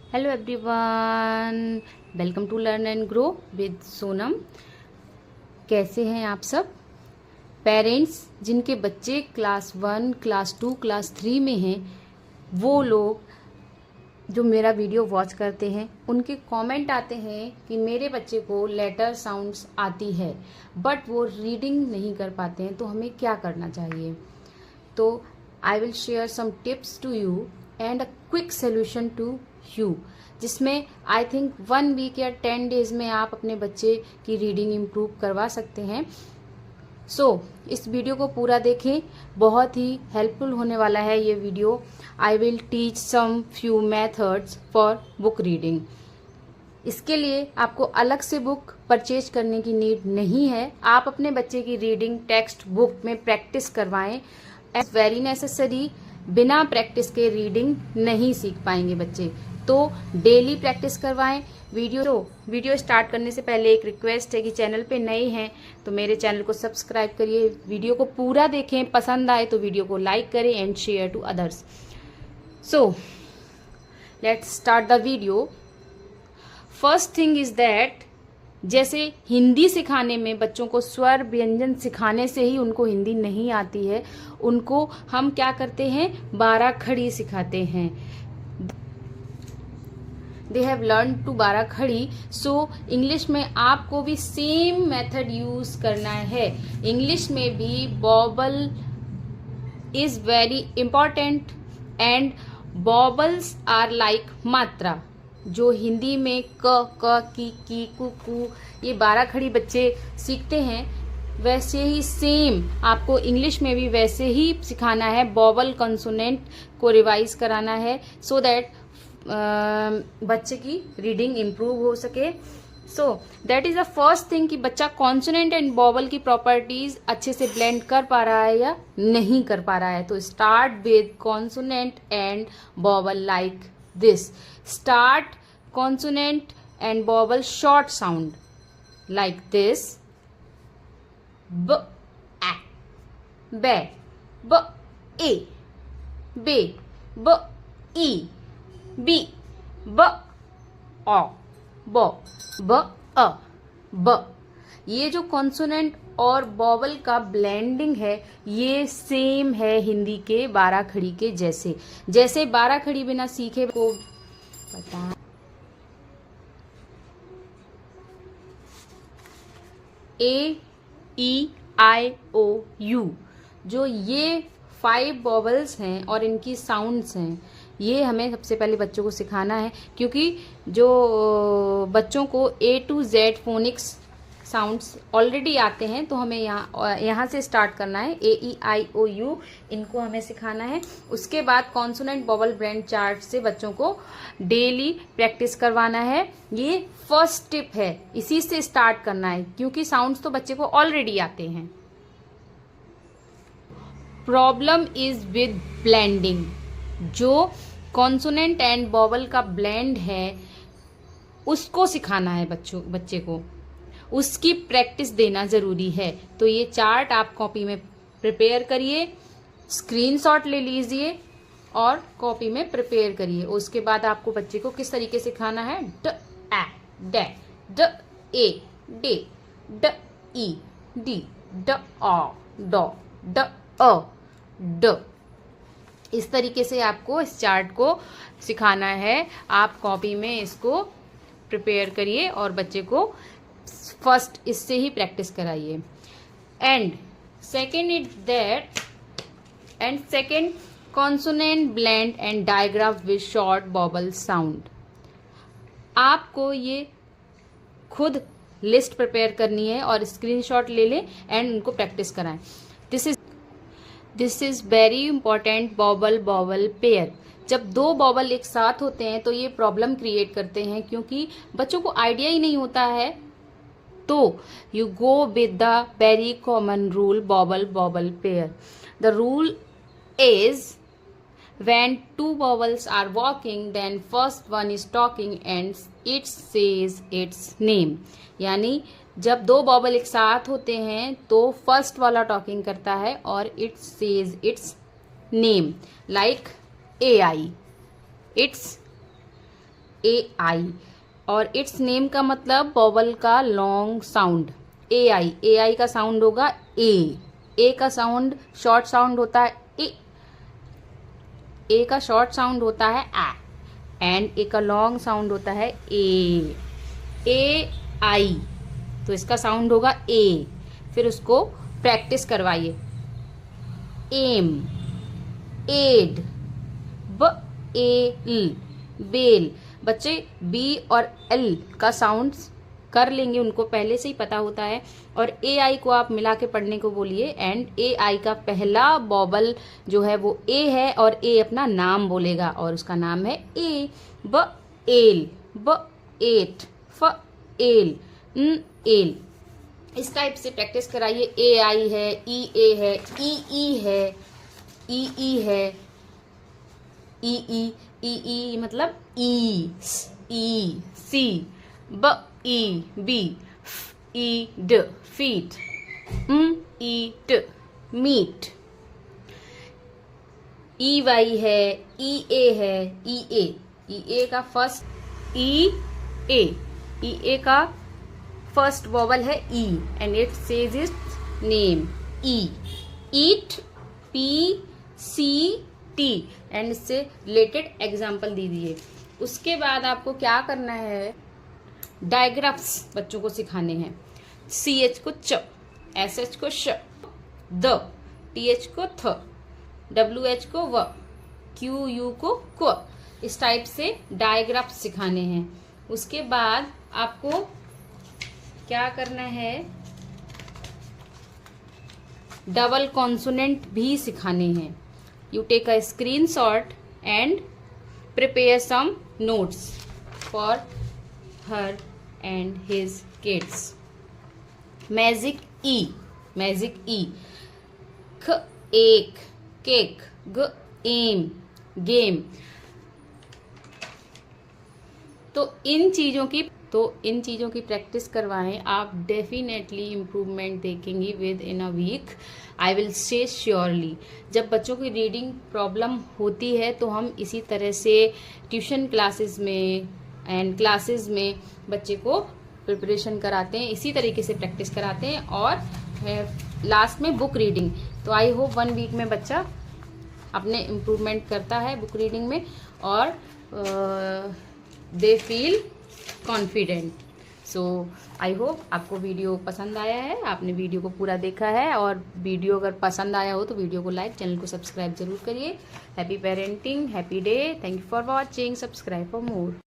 Hello everyone, welcome to learn and grow with Sonam. कैसे हैं आप सब? पेरेंट्स जिनके बच्चे क्लास 1, क्लास 2, क्लास 3 में हैं, वो लोग जो मेरा वीडियो वॉच करते हैं, उनके कमेंट आते हैं कि मेरे बच्चे को लेटर साउंड्स आती है बट वो रीडिंग नहीं कर पाते हैं, तो हमें क्या करना चाहिए। तो I will share some tips to you and a quick solution to you, जिसमें आई थिंक 1 वीक या 10 डेज में आप अपने बच्चे की रीडिंग इम्प्रूव करवा सकते हैं। इस वीडियो को पूरा देखें, बहुत ही हेल्पफुल होने वाला है ये video. I will teach some few methods for book reading. इसके लिए आपको अलग से बुक परचेज करने की नीड नहीं है। आप अपने बच्चे की रीडिंग टेक्स्ट बुक में प्रैक्टिस करवाएं। एज वेरी नेसेसरी, बिना प्रैक्टिस के रीडिंग नहीं सीख पाएंगे बच्चे, तो डेली प्रैक्टिस करवाएं। वीडियो स्टार्ट करने से पहले एक रिक्वेस्ट है कि चैनल पे नए हैं तो मेरे चैनल को सब्सक्राइब करिए, वीडियो को पूरा देखें, पसंद आए तो वीडियो को लाइक करें and share to others. Let's start the video. First thing is that, जैसे हिंदी सिखाने में बच्चों को स्वर व्यंजन सिखाने से ही उनको हिंदी नहीं आती है, उनको हम क्या करते हैं, 12 खड़ी सिखाते हैं। दे हैव लर्न टू 12 खड़ी। सो इंग्लिश में आपको भी सेम मेथड यूज करना है। इंग्लिश में भी vowel is very important and vowels are like मात्रा। जो हिंदी में क, की, कु, ये 12 खड़ी बच्चे सीखते हैं, वैसे ही सेम आपको इंग्लिश में भी वैसे ही सिखाना है। बॉबल कंसोनेंट को रिवाइज कराना है सो दैट बच्चे की रीडिंग इम्प्रूव हो सके। That is the first thing कि बच्चा कॉन्सोनेंट एंड बॉबल की प्रॉपर्टीज अच्छे से ब्लेंड कर पा रहा है या नहीं कर पा रहा है। तो start with consonant and बॉबल like this. Start consonant and vowel short sound like this: b, a, be, b, e, be, b, e, b, b, o, b, b, a, b। ये जो कॉन्सोनेंट और वॉवल का blending है, ये same है हिंदी के 12 खड़ी के जैसे। जैसे 12 खड़ी बिना सीखे को पता ए, ई, आई, ओ, यू, जो ये 5 वॉवल्स हैं और इनकी साउंड्स हैं, ये हमें सबसे पहले बच्चों को सिखाना है। क्योंकि जो बच्चों को A to Z phoenix sounds already आते हैं, तो हमें यहाँ से स्टार्ट करना है। ए, ई, आई, ओ, यू, इनको हमें सिखाना है। उसके बाद कॉन्सोनेंट वॉवल ब्लेंड चार्ट से बच्चों को डेली प्रैक्टिस करवाना है। ये फर्स्ट टिप है, इसी से स्टार्ट करना है, क्योंकि साउंड्स तो बच्चे को ऑलरेडी आते हैं। Problem is with blending. जो कॉन्सोनेंट एंड वॉवल का ब्लेंड है, उसको सिखाना है बच्चे को, उसकी प्रैक्टिस देना जरूरी है। तो ये चार्ट आप कॉपी में प्रिपेयर करिए, स्क्रीनशॉट ले लीजिए और कॉपी में प्रिपेयर करिए। उसके बाद आपको बच्चे को किस तरीके से सिखाना है: ड, ए, डे, ड, ए, डे, ड, ई, डी, ड, ओ, डो, ड, अ, ड। इस तरीके से आपको इस चार्ट को सिखाना है। आप कॉपी में इसको प्रिपेयर करिए और बच्चे को फर्स्ट इससे ही प्रैक्टिस कराइए। And second consonant blend and digraph with short vowel sound. आपको ये खुद लिस्ट प्रिपेयर करनी है और स्क्रीनशॉट ले लें एंड उनको प्रैक्टिस कराएं। This is very important. बॉबल pair, जब 2 बॉबल एक साथ होते हैं तो ये प्रॉब्लम क्रिएट करते हैं, क्योंकि बच्चों को आइडिया ही नहीं होता है। तो you go with the very common rule, bobble pair. The rule is, when 2 vowels are walking, then first one is talking and it says its name. यानी जब 2 बॉबल एक साथ होते हैं तो फर्स्ट वाला टॉकिंग करता है और it says its name, like AI. It's ए आई, और इट्स नेम का मतलब वॉवल का लॉन्ग साउंड ए आई का साउंड होगा ए का साउंड शॉर्ट साउंड होता है ए का शॉर्ट साउंड होता है एंड ए का लॉन्ग साउंड होता है ए आई, तो इसका साउंड होगा ए। फिर उसको प्रैक्टिस करवाइए। M, ed, bell, bell. बच्चे बी और एल का साउंड कर लेंगे, उनको पहले से ही पता होता है। और ए आई को आप मिला के पढ़ने को बोलिए, एंड ए आई का पहला वॉवल जो है वो ए है, और ए अपना नाम बोलेगा और उसका नाम है ए। ब एल, ब एट, फ एल, एल। इस टाइप से प्रैक्टिस कराइए। ए आई है, ए है, ई है, ई है, ई मतलब ई सी, ब ई बी, ईड feet, eat meat. E Y है, ई ए है, ई ए का फर्स्ट ई ए का फर्स्ट वॉवल है E, and it says its name E. Eat, P C T, and इससे रिलेटेड एग्जाम्पल दीजिए। उसके बाद आपको क्या करना है, डायग्राफ्स बच्चों को सिखाने हैं। सी एच को च, एस एच को श, द, टी एच को थ, डब्ल्यू एच को व, क्यू यू को क्व। इस टाइप से डायग्राफ्स सिखाने हैं। उसके बाद आपको क्या करना है, डबल कॉन्सोनेंट भी सिखाने हैं। You take a screenshot and prepare some notes for her and his kids. Magic E, ख एक, केक, ग एम, गेम। तो इन चीज़ों की प्रैक्टिस करवाएं, आप डेफिनेटली इम्प्रूवमेंट देखेंगी within a week, I will say surely. जब बच्चों की रीडिंग प्रॉब्लम होती है तो हम इसी तरह से ट्यूशन क्लासेस में एंड क्लासेस में बच्चे को प्रिपरेशन कराते हैं, इसी तरीके से प्रैक्टिस कराते हैं, और लास्ट में बुक रीडिंग। तो आई होप 1 वीक में बच्चा अपने इम्प्रूवमेंट करता है बुक रीडिंग में, और they feel confident. So I hope आपको वीडियो पसंद आया है, आपने वीडियो को पूरा देखा है, और वीडियो अगर पसंद आया हो तो वीडियो को लाइक, चैनल को सब्सक्राइब जरूर करिए। Happy parenting, happy day, thank you for watching, subscribe for more.